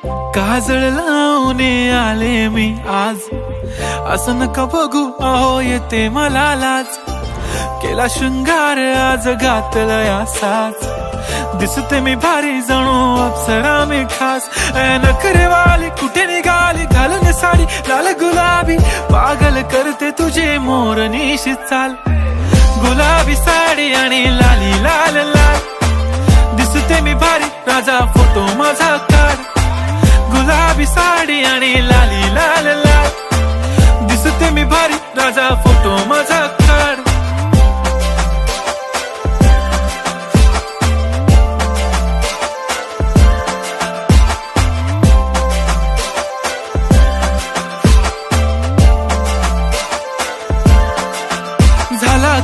काजळ लावून आले मी आज, असं नका बघू अहो येते मला लाज. केला शृंगार आज घातला साज, दिसते मी भारी जणू अप्सरा मी खास. नखरेवाली कुठे निघाली घालून साडी लाल गुलाबी, पागल करते तुझे मोरनीशी चाल. गुलाबी साडी आणि लाली लाल लाल, दिसते मी भारी राजा फोटो माझा काढ. गुलाबी साडी आणि लाली लाल लाल, दिसते मी भारी राजा फोटो माझा काढ.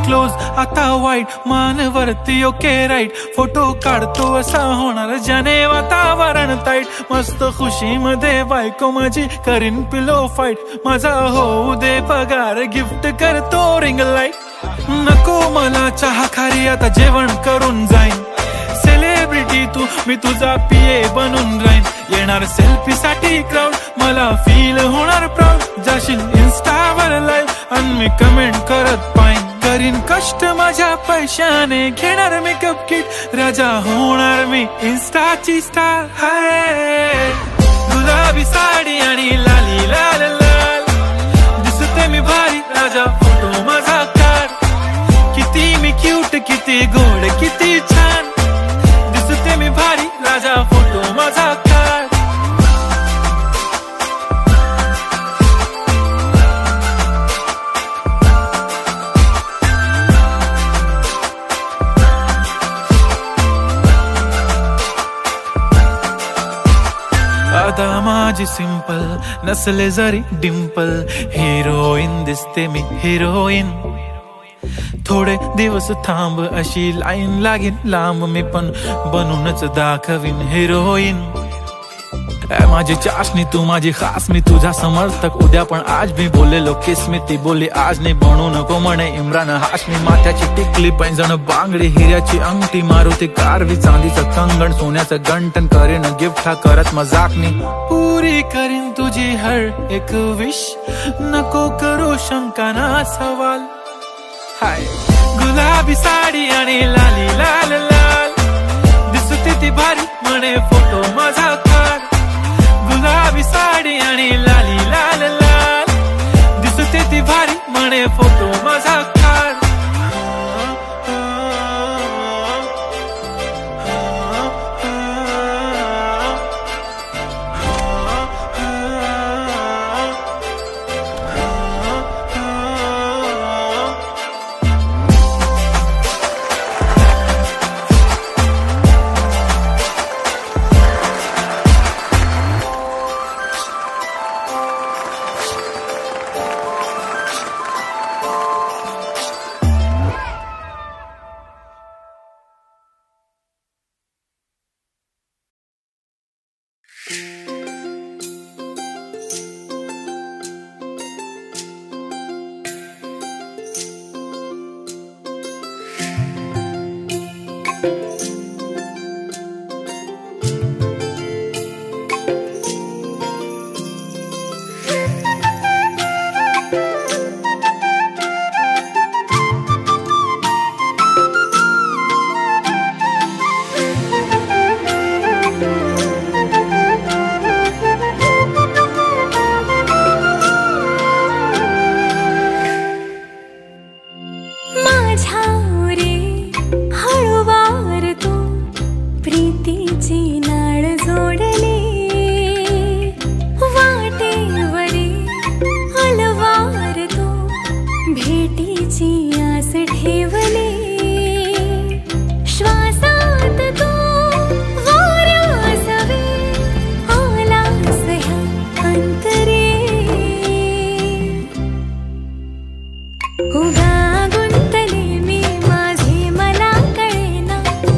क्लोज आता वाईट मानवरती ओके राईट, फोटो काढतो असा होणार ज्याने वातावरण ताईट. मस्त खुशी मध्ये बायको माझी करीन पिलो फाईट, माझा होऊ दे पगार गिफ्ट करतो रिंग लाईट. नको मला चहा खारी आता जेवण करून जाईन, सेलिब्रिटी तू मी तुझा पिये बनून राहीन. येणार सेल्फी साठी क्राऊड मला फील होणार प्राऊड, जाशील इन्स्टावर लाईव्ह आणि मी कमेंट करत पाईन. करीन कष्ट माझ्या पैशाने घेणार मेकअप किट, राजा होणार मी इन्स्टाची स्टार. हाय गुलाबी साडी आणि लाली लाल लाल, दिसते मी भारी राजा फोटो माझा काढ. किती मी क्यूट किती गोड किती छान, दिसते मी भारी राजा फोटो माझा काढ. आता माझी सिंपल नसले जरी डिंपल, हिरोईन दिसते मी हिरोईन. थोडे दिवस थांब अशी लाईन लागेल लांब, मी पण बनूनच दाखवीन हिरोईन. माझी चाशनी तू माझी खास, मी तुझा समर्थक उद्या पण आज मी बोललेलो किस मी, ती बोलली आज नाही बनू नको म्हणे इम्रान हाशमी. माथ्याची टिकली पैंजण बांगडी हिऱ्याची अंगठी, मारुती कारवी चांदीचं कंगण सोन्याचं गंटन, करीन गिफ्ट हा करत मजाक मी. पुरी करीन तुझी हर एक विश, नको करू शंका ना सवाल. हाय गुलाबी साडी आणि लाली लाल लाल, दिसते ती भारी म्हणे फोटो माझा काढ. गुलाबी साडी आणि लाली लाल लाल, दिसते ती भारी म्हणे फोटो माझा काढ.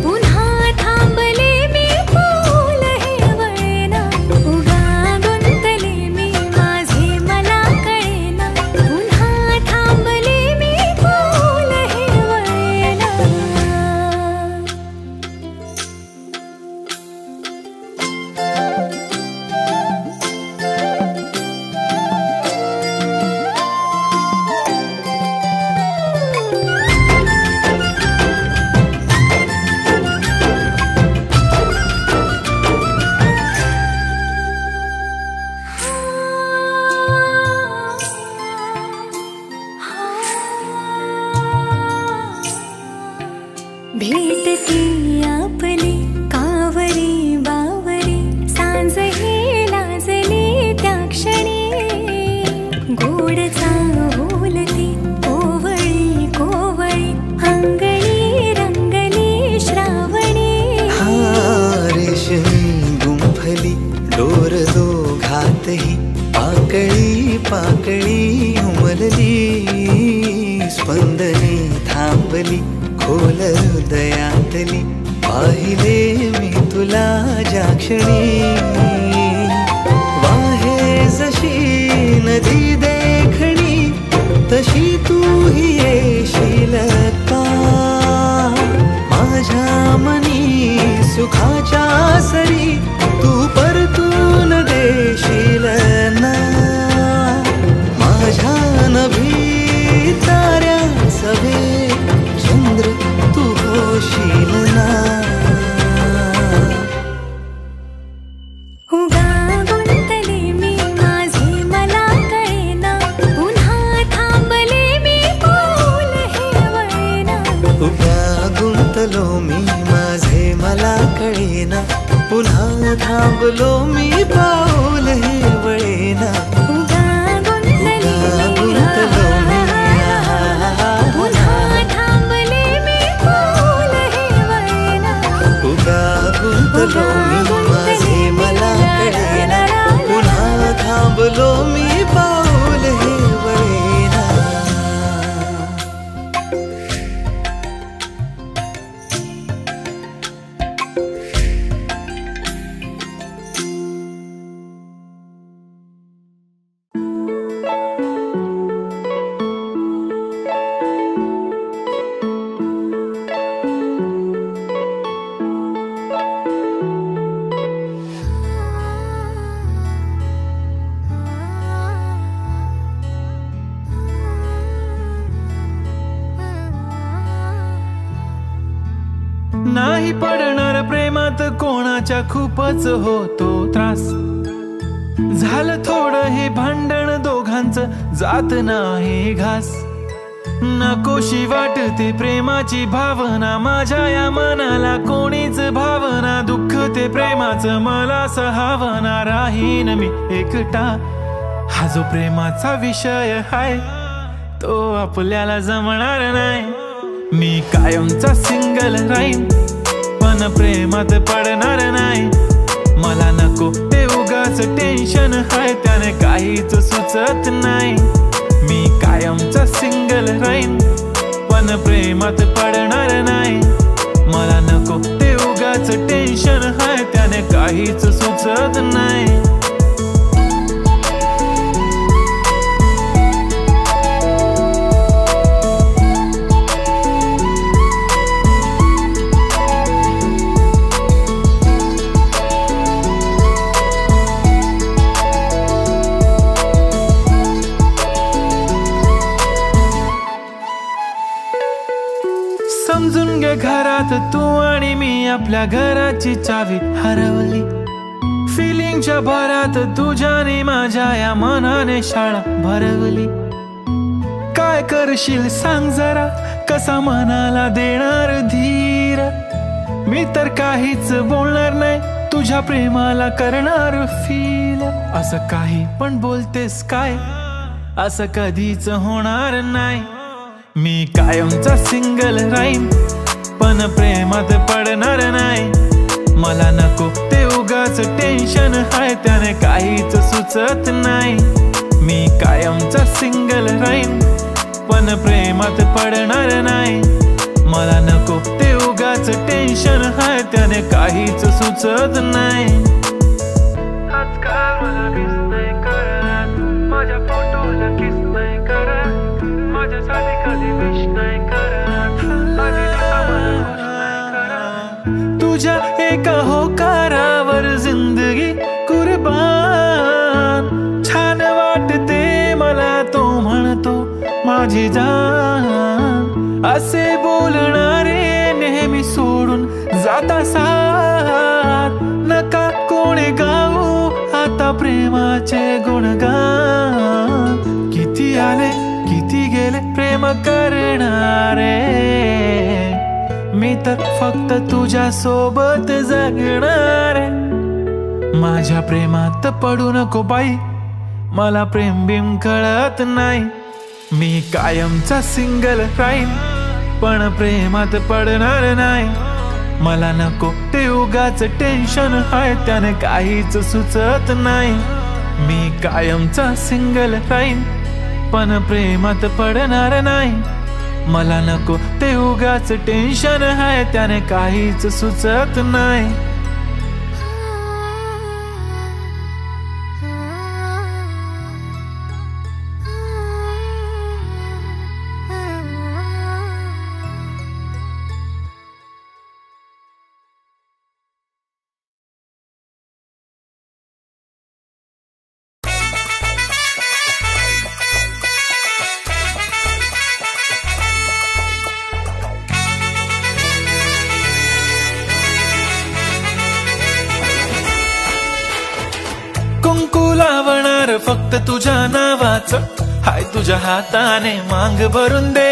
पुन्हा थांबले मी. थोर दोघातही पाकळी पाकळी उमलली, स्पंदने थांबली खोल हृदयातली, पाहिले मी तुला ज्या क्षणी, वाहे जशी नदी देखणी तशी तूही येशील का, माझ्या मनी सुखाच्या सरी तू परतून देशील ना, माझ्या नभी ताऱ्या सभे चंद्र तू होशील ना. गुंतलो मी माझे मला कळेना, पुन्हा थांबलो मी पाऊल हे वळेना. गुंतलो मी पुन्हा थांबले मी पाऊल हे वळेना, गुंतलो मी माझे मला कळेना, पुन्हा थांबलो मी पाऊल हे वळेना. नाही पडणार प्रेमात कोणाच्या खूपच होतो त्रास, झालं थोडं हे भांडण दोघांचं जात नाही घास, नकोशी वाटते प्रेमाची भावना माझ्या या मनाला कोणीच भावना, दुःख ते प्रेमाचं मला सहावना, राहीन मी एकटा. हा जो प्रेमाचा विषय हाय तो आपल्याला जमणार नाही, मी कायमचा सिंगल राहीन पण प्रेमात पडणार नाही. मला नको ते उगाच टेन्शन हाय त्याने काहीच सुचत नाही, मी कायमचा सिंगल राहीन पण प्रेमात पडणार नाही. मला नको ते उगाच टेन्शन हाय त्याने काहीच सुचत नाही. समजून घे घरात तू आणि मी आपल्या घराची चावी हरवली, फिलिंगच्या भरात तुझ्याने माझ्या या मनाने शाळा भरवली. काय करशील सांग जरा, कसा मनाला देणार धीर, मी तर काहीच बोलणार नाही तुझ्या प्रेमाला करणार फील. असं काही पण बोलतेस काय, असं कधीच होणार नाही, मी कायमचा सिंगल राहीन पण प्रेमात पडणार नाही. मला नको ते उगाच टेन्शन हाय त्याने काहीच सुचत नाही, मी कायमचा सिंगल राहीन पण प्रेमात पडणार नाही. मला नको ते उगाच टेन्शन हाय त्याने काहीच सुचत नाही. आजकाल मला मिस नाही करत, माझ्या फोटोला किस नाही करत, माझ्यासाठी कधी विश नाही करत, तुझ्या एका होकारावर जिंदगी कुर्बान. छान वाटते मला तो म्हणतो माझी जान, असे बोलणारे नेहमी सोडून जाता साथ. नका कोणी गाऊ आता प्रेमाचे गुणगान, किती आले किती गेले प्रेम करणारे, मी तर फक्त तुझ्या सोबत जगणार. माझ्या प्रेमात पडू नको बाई, मला प्रेम बिम कळत नाही, मी कायमचा सिंगल राहीन पण प्रेमात पडणार नाही. मला नको ते उगाच टेन्शन हाय, त्याने काहीच सुचत नाही. मी कायमचा सिंगल राहीन, पण प्रेमात पडणार नाही. मला नको ते उगाच टेन्शन हाय, त्याने काहीच सुचत नाही. कुंकू लावणार फक्त तुझ्या नावाचं, हाय तुझ्या हाताने मांग भरून दे.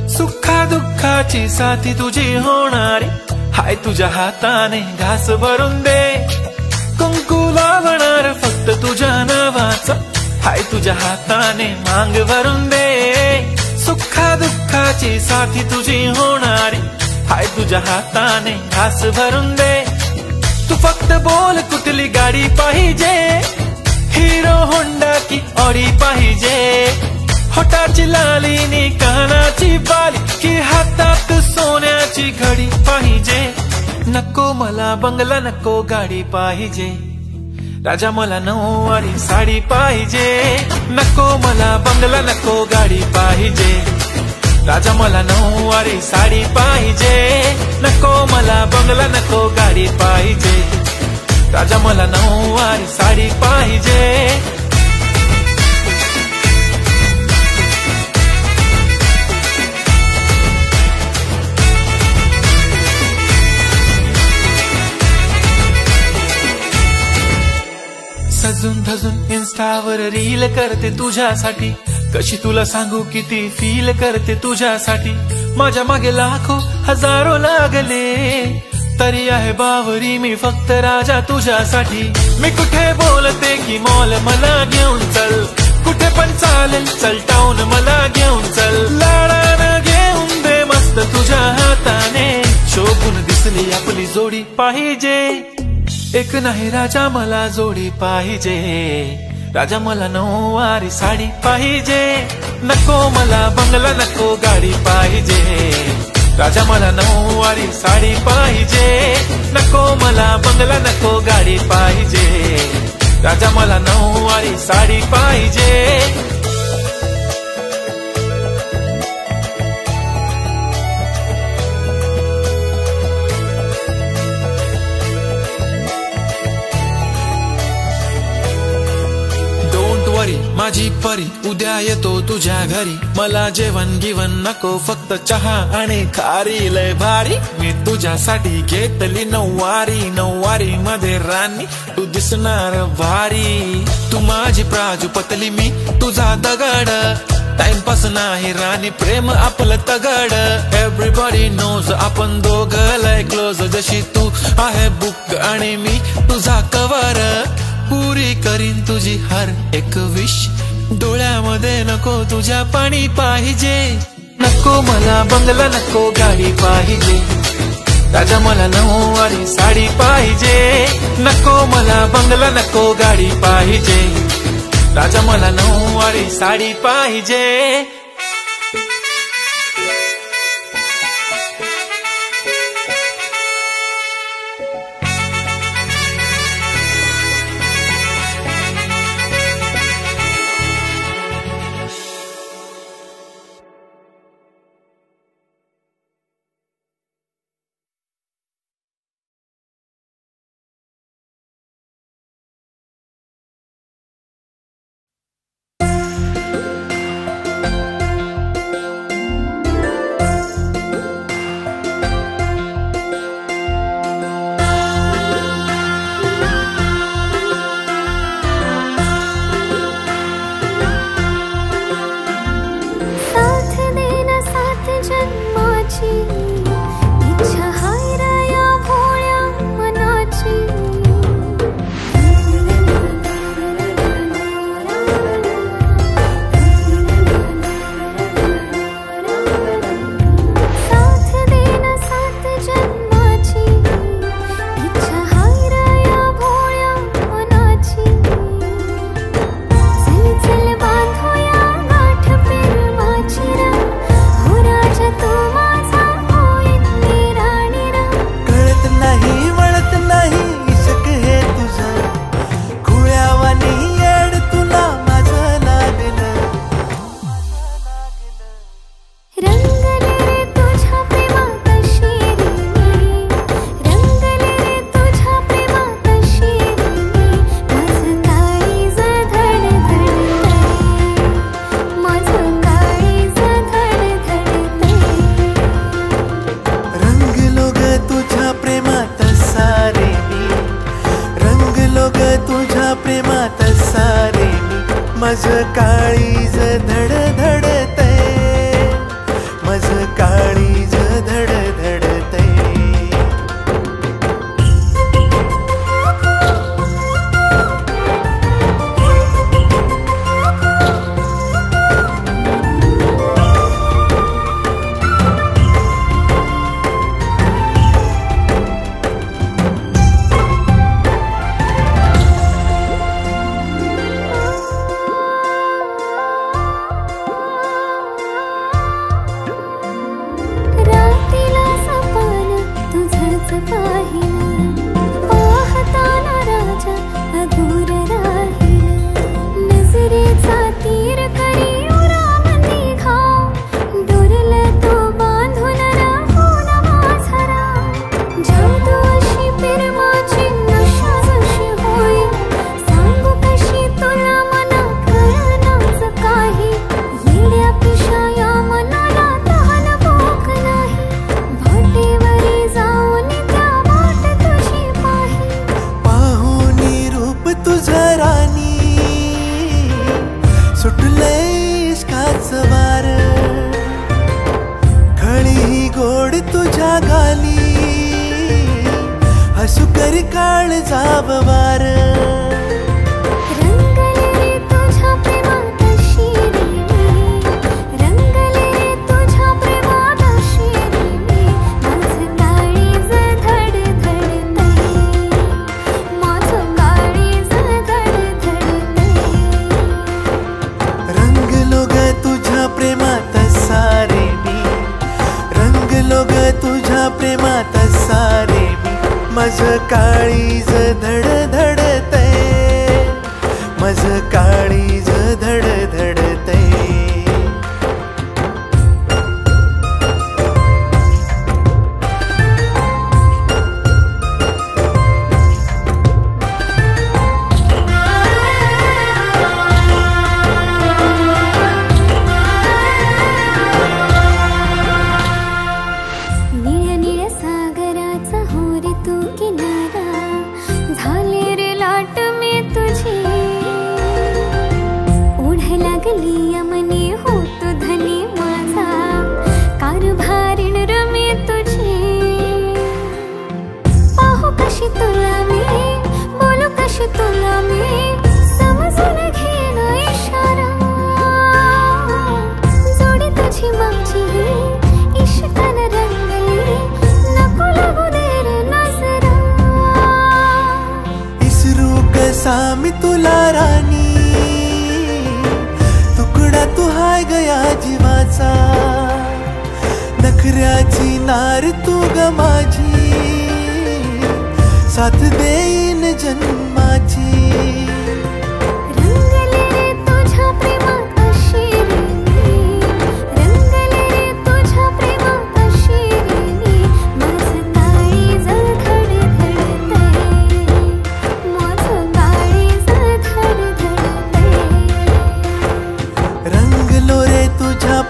सुखा दुःखाची साथी तुझी होणारी, हाय तुझ्या हाताने घास भरून दे. कुंकू लावणार फक्त तुझ्या नावाचं, हाय तुझ्या हाताने मांग भरून दे. सुखा दुःखाची साथी तुझी होणारी, हाय तुझ्या हाताने घास भरून दे. तू फक्त बोल कुठली गाडी पाहिजे, हिरो होंडा की ऑडी पाहिजे. होटाची लालीनी कानाची बाली, की हातात सोन्याची घडी पाहिजे. नको मला बंगला, नको गाडी पाहिजे. राजा मला नऊवारी साडी पाहिजे. नको मला बंगला, नको गाडी पाहिजे. राजा मला नऊवारी साडी पाहिजे. नको मला बंगला, नको गाडी पाहिजे. राजा मला नऊवारी साडी पाहिजे. सजून धजून इन्स्टावर रील करते तुझ्यासाठी, कशी तुला सांगू किती फील करते तुझ्यासाठी. माझ्या मागे लाखो हजारो लागले, तरी आहे बावरी मी फक्त राजा तुझ्यासाठी. मी कुठे बोलते की मॉल मला घेऊन चल, कुठे पण चालेल चल टाऊन मला घेऊन चल. लाडानं घेऊन दे मस्त तुझ्या हाताने, शोभून दिसली आपली जोडी पाहिजे. एक नाही राजा मला जोडी पाहिजे. राजा मला नऊवारी साडी पाहिजे. नको मला बंगला, नको गाडी पाहिजे. राजा मला नऊवारी साडी पाहिजे. नको मला बंगला, नको गाडी पाहिजे. राजा मला नऊवारी साडी पाहिजे. माझी परी उद्या येतो तुझ्या घरी. मला जेवण गिवण नको, फक्त चहा आणि खारी लय भारी. मी तुझ्यासाठी घेतली नऊवारी, नऊवारी मध्ये राणी तू दिसणार भारी. तू माझी प्राजूपतली, मी तुझा दगड. टाइमपास नाही राणी, प्रेम आपलं तगड. एव्हरीबॉडी नोज आपण दोघं लय क्लोज. जशी तू आहे बुक आणि मी तुझा कवर. पुरी करीन तुझी हर एक विश. डोळ्यामध्ये नको तुझ्या पाणी पाहिजे. नको मला बंगला, नको गाडी पाहिजे. राजा मला नऊवारी साडी पाहिजे. नको मला बंगला, नको गाडी पाहिजे. राजा मला नऊवारी साडी पाहिजे. माझं काळीज धडधडतय, माझं काळीज धडधडतय. माझं काळीज धडधडतय, माझं काळीज धडधडतय. मी तुला राणी, तुकडा तू हाय गया जीवाचा, नखऱ्याची नार तू ग माझी, साथ देईन जन्माची.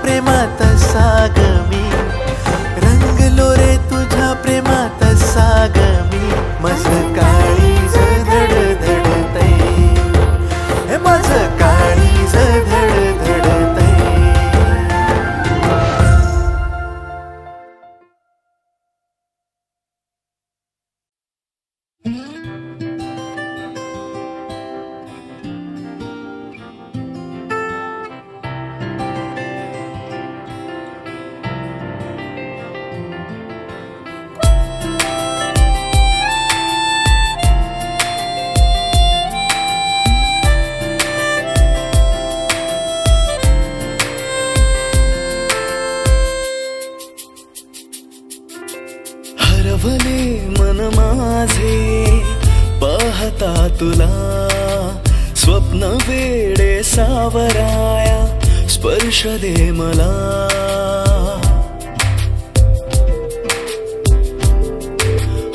प्रेमात साग मी रंगलो रे तुझ्या प्रेमात साग मी, माझं काळीज धडधडतय, हे माझं काळीज धडधडतय. हरवले मन माझे पाहता तुला, स्वप्न वेडे सावराया स्पर्श दे मला.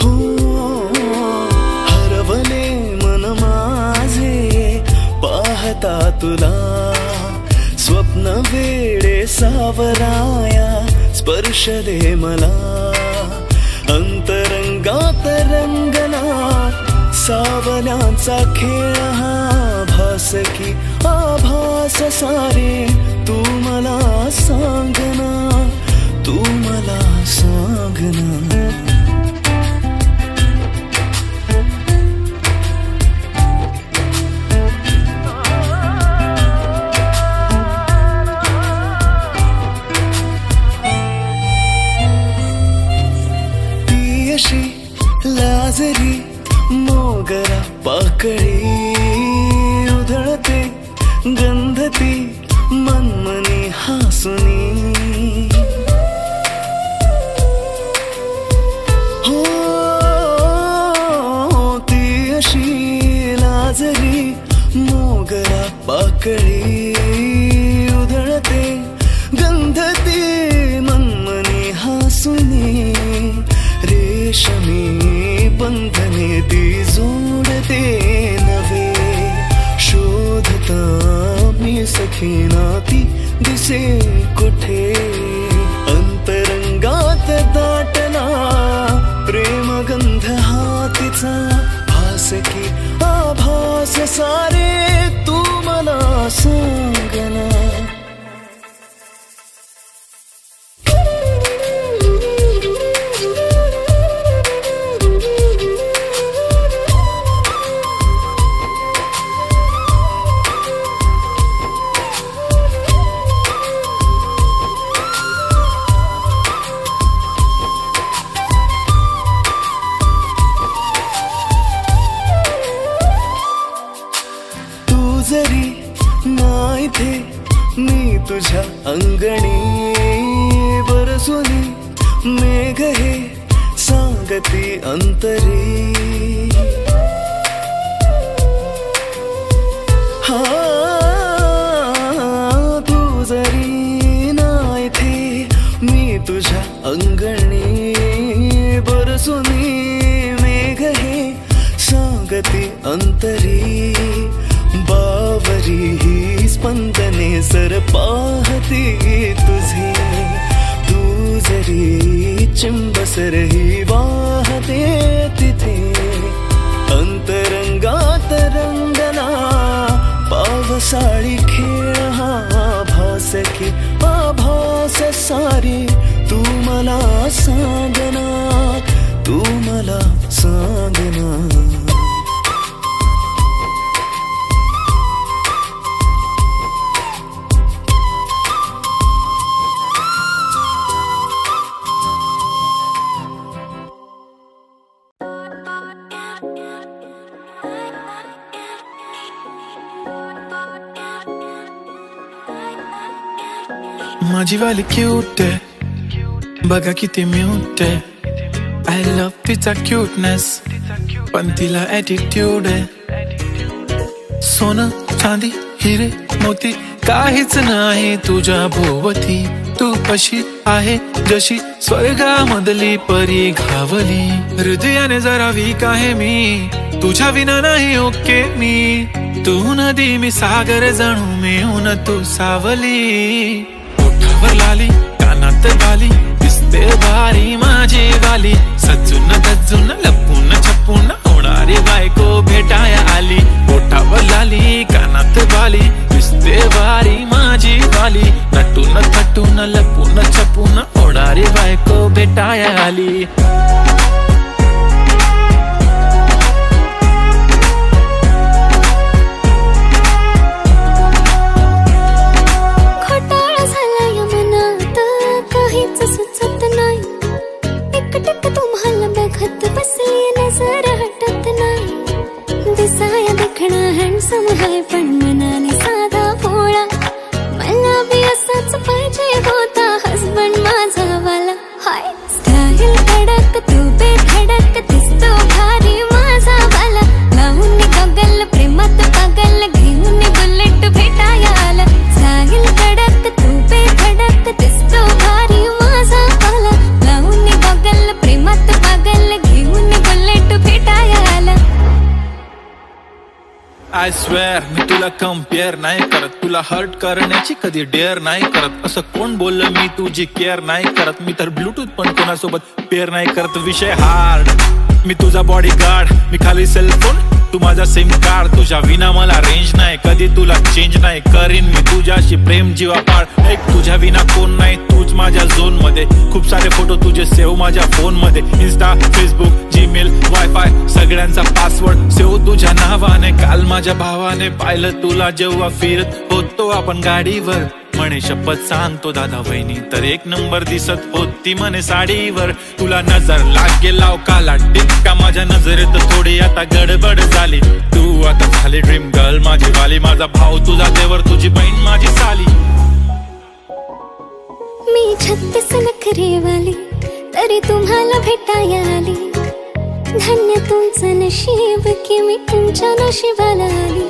हो हरवले मन माझे पाहता तुला, स्वप्न वेडे सावराया स्पर्श दे मला. अंतरंगात रंगला सावल्यांचा खेळ हा, भास की आभा आभास सारे तू मला सांगना, तू मला सांगना. ती अशी लाजरी मोगरा पाकळी उधळते गंधती मनमनी हासुनी. हो ती अशी लाजरी मोगरा पाकळी उधळते गंधती मनमनी हासुनी. रेशमी बंधने ती जोडते नवे, शोधता मी सखीना ती दिसे कुठे. अंतरंगात दाटला प्रेमगंध हा तिचा, भास की आभास सारे तू मला सांगना. जरी नाही थे मी तुझ्या अंगणी, बरसुनी मेघ हे सांगती अंतरी. हा तू जरी नाही थे मी तुझ्या अंगणी, बरसुनी मेघ हे सांगती अंतरी. बावरी ही स्पंदने सर पाहती तुझे, तू जरी चिंबसर ही वाहते तिथे. अंतरंगात रंगला पावसाळी खेळ हा, भास की आभास सारी तू मला सांगना, तू मला सांगना. माझी वाली क्यूट आहे बघा किती म्यूट आहे. आय लव्ह तिचा क्यूटनेस पण तिला ॲटिट्यूड आहे. सोनं चांदी हिरे मोती काहीच नाही तुझ्या भोवती. तू अशी आहे जशी स्वर्गामधली परी घावली. हृदयाने जरा वीक आहे मी, तुझ्या विना नाही ओके मी. तू नदी मी सागर जणू मिळून तू सावली. ओठावर लाली कानात बाली दिसते भारी माझी वाली. सजून गजून लपून छपून होणारी बायको भेटाया आली. ओठावर लाली कानात बाली दिसते भारी माझी वाली. नटून थटून लपून छपून होणारी बायको भेटाया आली. तुम्हाला बघत बसली नजर हटत नाही. दिसाया देखणा हँडसम आहे पण मनाने साधा भोळा. मला बी असाच पाहिजे होता हसबंड माझा वाला. हाय स्टाईल कडक तू बेधडक दिसतो भारी माझा वाला. लावून गगल प्रेमात पागल घेऊन बुलेट भेटाया आला. स्टाईल कडक तू बेधडक दिसतो भारी माझा वाला. लावून गगल प्रेमात पागल घेऊन बुलेट भेटाया आला. आय स्वेअर मी तुला कम्पेअर नाही करत. तुला हर्ट करण्याची कधी डेअर नाही करत. असं कोण बोललं मी तुझी केअर नाही करत. मी तर ब्लूटूथ पण कोणासोबत पेअर नाही करत. विषय हार्ड मी तुझा बॉडीगार्ड. मी खाली सेलफोन तू माझा सिम कार्ड, तुझ्या विना मला रेंज नाही, कधी तुला चेंज नाही करीन मी तुझ्याशी प्रेम जीवापाड. एक तुझ्या विना कोण नाही, तूच माझ्या झोन मध्ये. खूप सारे फोटो तुझे सेव्ह माझ्या फोन मध्ये, इन्स्टा, फेसबुक, जीमेल, वायफाय सगळ्यांचा पासवर्ड सेव्ह तुझ्या नावाने. काल माझ्या भावाने पाहिलं तुला जेव्हा फिरत होतो आपण गाडीवर, म्हणे शपथ सांगतो दादा वहिनी तर एक नंबर दिसत होती म्हणे साडीवर. तुला नजर लागे लाव काला टिक्का, माझ्या नजरेत थोडी आता गडबड झाली. तू आता झाली ड्रीम गर्ल माझी वाली, माझा भाऊ तुझा देवर, तुझी बहीण माझी साली. मी 36 नखरेवाली तरी तुम्हाला भेटाया आली. धन्य तुमचं नशीब की मी तुमच्या नशिबाला आली.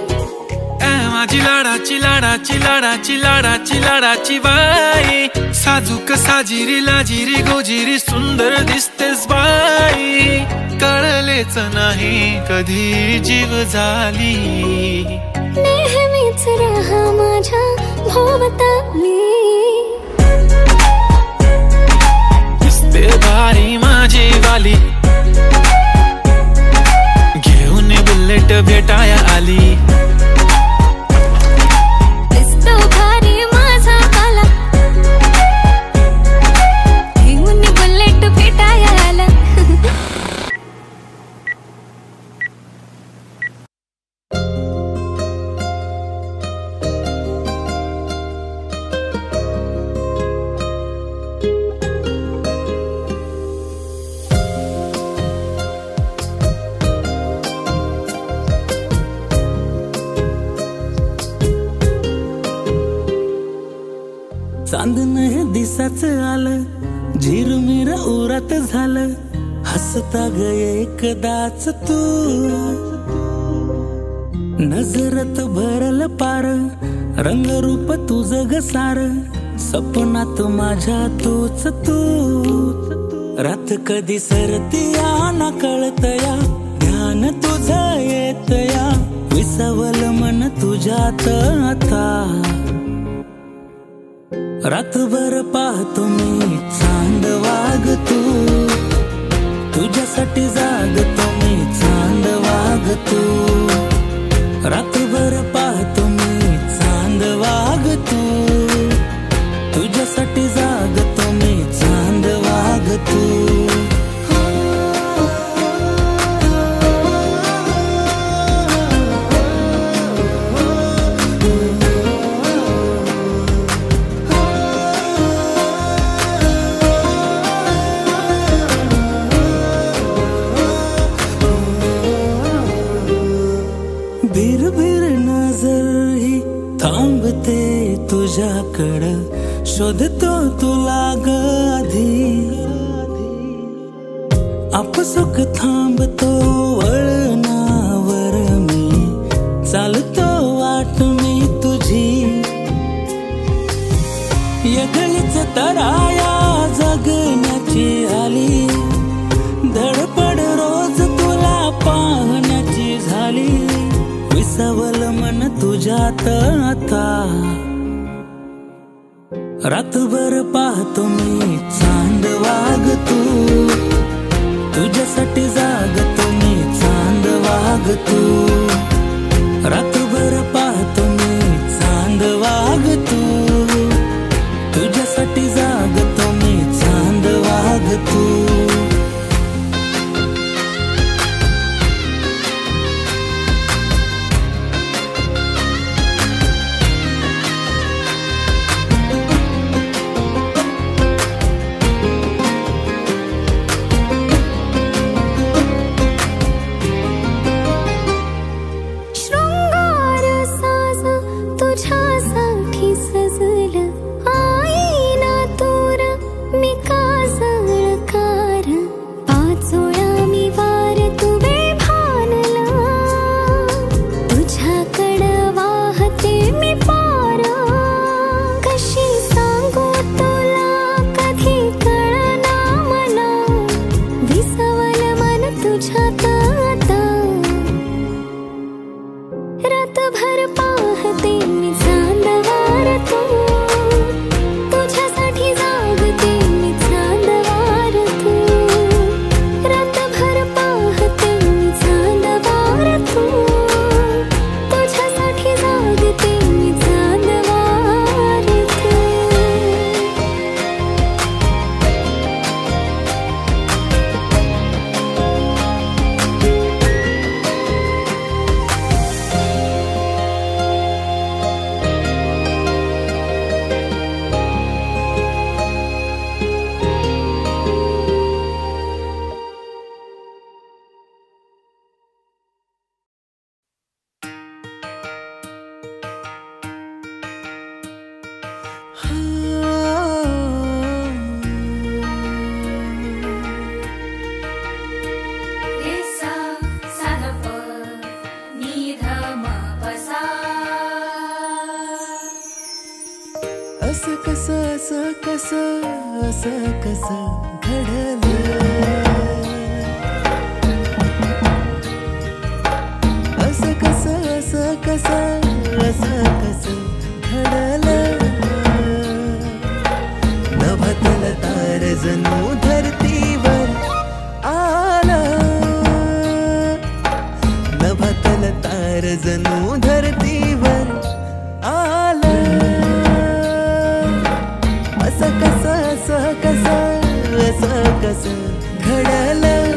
माझी लाडाची लाडाची लाडाची लाडाची लाडाची बाई, साजूक साजिरी लाजिरी गोजिरी सुंदर दिसतेस बाई. कळलेच नाही कधी जीव झाली, नेहमीच राहा माझ्या भोवताली. दिसते भारी माझी वाली, घेऊन बुलेट भेटाया आली. चांदणं दिसाच आलं, झिरमिर उरात झालं, हसता ग एकदाच तू. नजरत भरल पार, रंगरूप तुझं ग सार, सपनात माझ्या तूच तू. रात कधी सरतिया ना कळतया, ध्यान तुझं येतया, विसावल मन तुझ्यात आता. रातभर पाहतो मी चांद वाग तू, तुझ्यासाठी जागतो मी चांद वाग तू. रातभर पाहतो मी चांद वाग तू, तुझ्यासाठी जागतो मी चांद वाग तू. भिर भिर नजर ही थांबते तुझ्याकडं, शोधतो तुला ग आधी. आपसुक थांबतो वळणावर मी, चालतो वाट मी तुझी. यगळीच तराया जगण्याची आली, धडपड रोज तुला पाहण्याची झाली. विसावल मन तुझ्यात आता. रातभर पाहतो मी चांद वाग तू, तुझ्यासाठी जागतो मी चांद वाग तू. रातभर पाहतो मी चांद वाग तू, तुझ्यासाठी जागतो मी चांद वाग तू. सजलं आईना तोर मी काजळ का असं कसं घडलं असं कसं घडलं नभतल तार जणू धरतीवर आलं नभतल तार जणू धरतीवर आलं असं कसं घडलं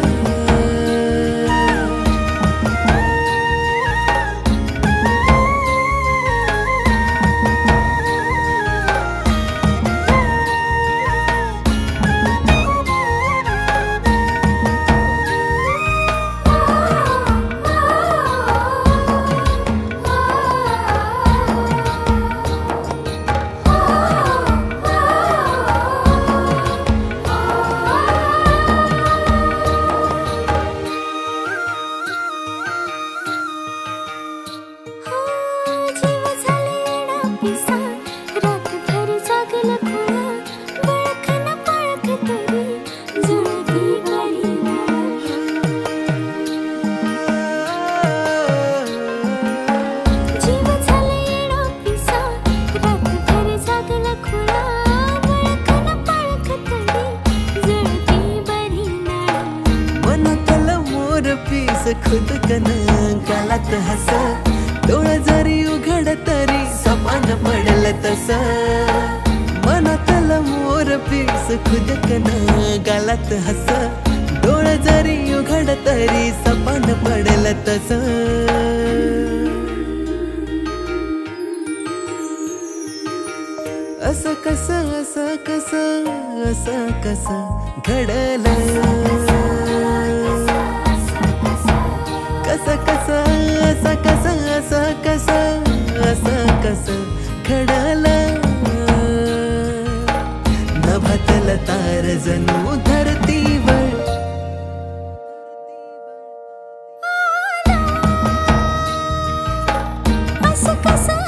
खुद कन गालात हस डोळ जरी उघड तरी सपान पडल तस मनातल मोर पीस खुद कन गालात हस डोळ जरी उघड तरी सपान पडल तस असं कसं घडलं कसं घडलं नभतल तार जणू धरतीवर असं कसं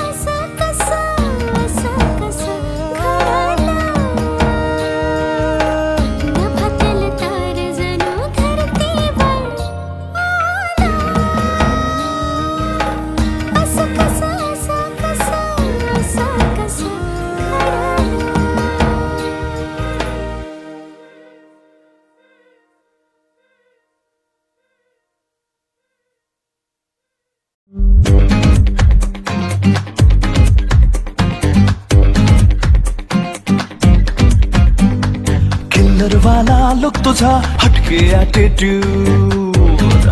वाला लुक तुझा हटके एटीट्यूड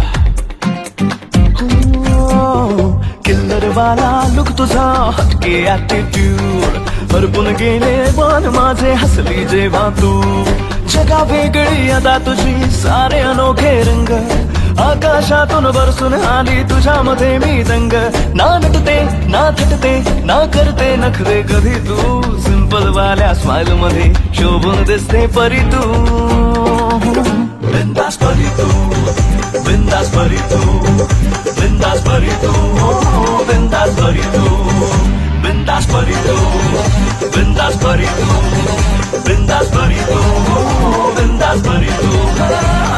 किल्लर वाला लुक तुझा हटके एटीट्यूड हरपून गेले पण माझे हसली जेव्हा तू जगा वेगळी अदा तुझी सारे अनोखे रंग आकाशातून बरसून आली तुझ्यामध्ये मी दंग ना नटते ना थटते ना करते नखरे कधी तू सिंपल वाल्या स्माइल मध्ये शोभून दिसते परी तू बिंदास परी तू बिंदास परी तू बिंदास परी तू बिंदास परी तू बिंदास परी तू बिंदास परी तू बिंदास परी तू बिंदास परी तू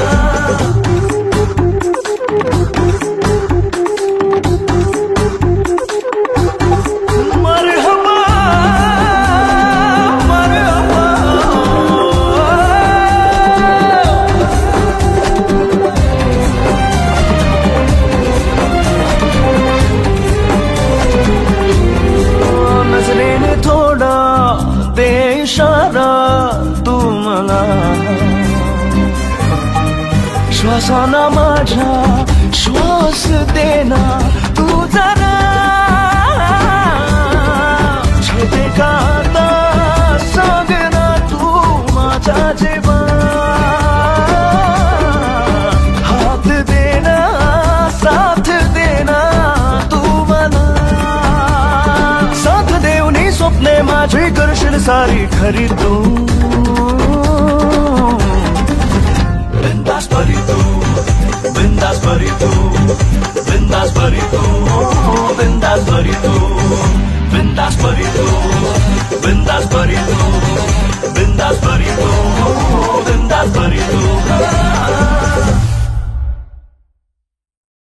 श्वासाना माझ्या श्वास देना तू जरा छेते का आता सांगना तू माझा जीवा हात देना साथ देना तू मला साथ देऊनी स्वप्ने माझी करशील सारी खरी तू बिंदास परी तू बिंदास परी तू बिंदास परी तू बिंदास परी तू बिंदास परी तू बिंदास परी तू बिंदास परी तू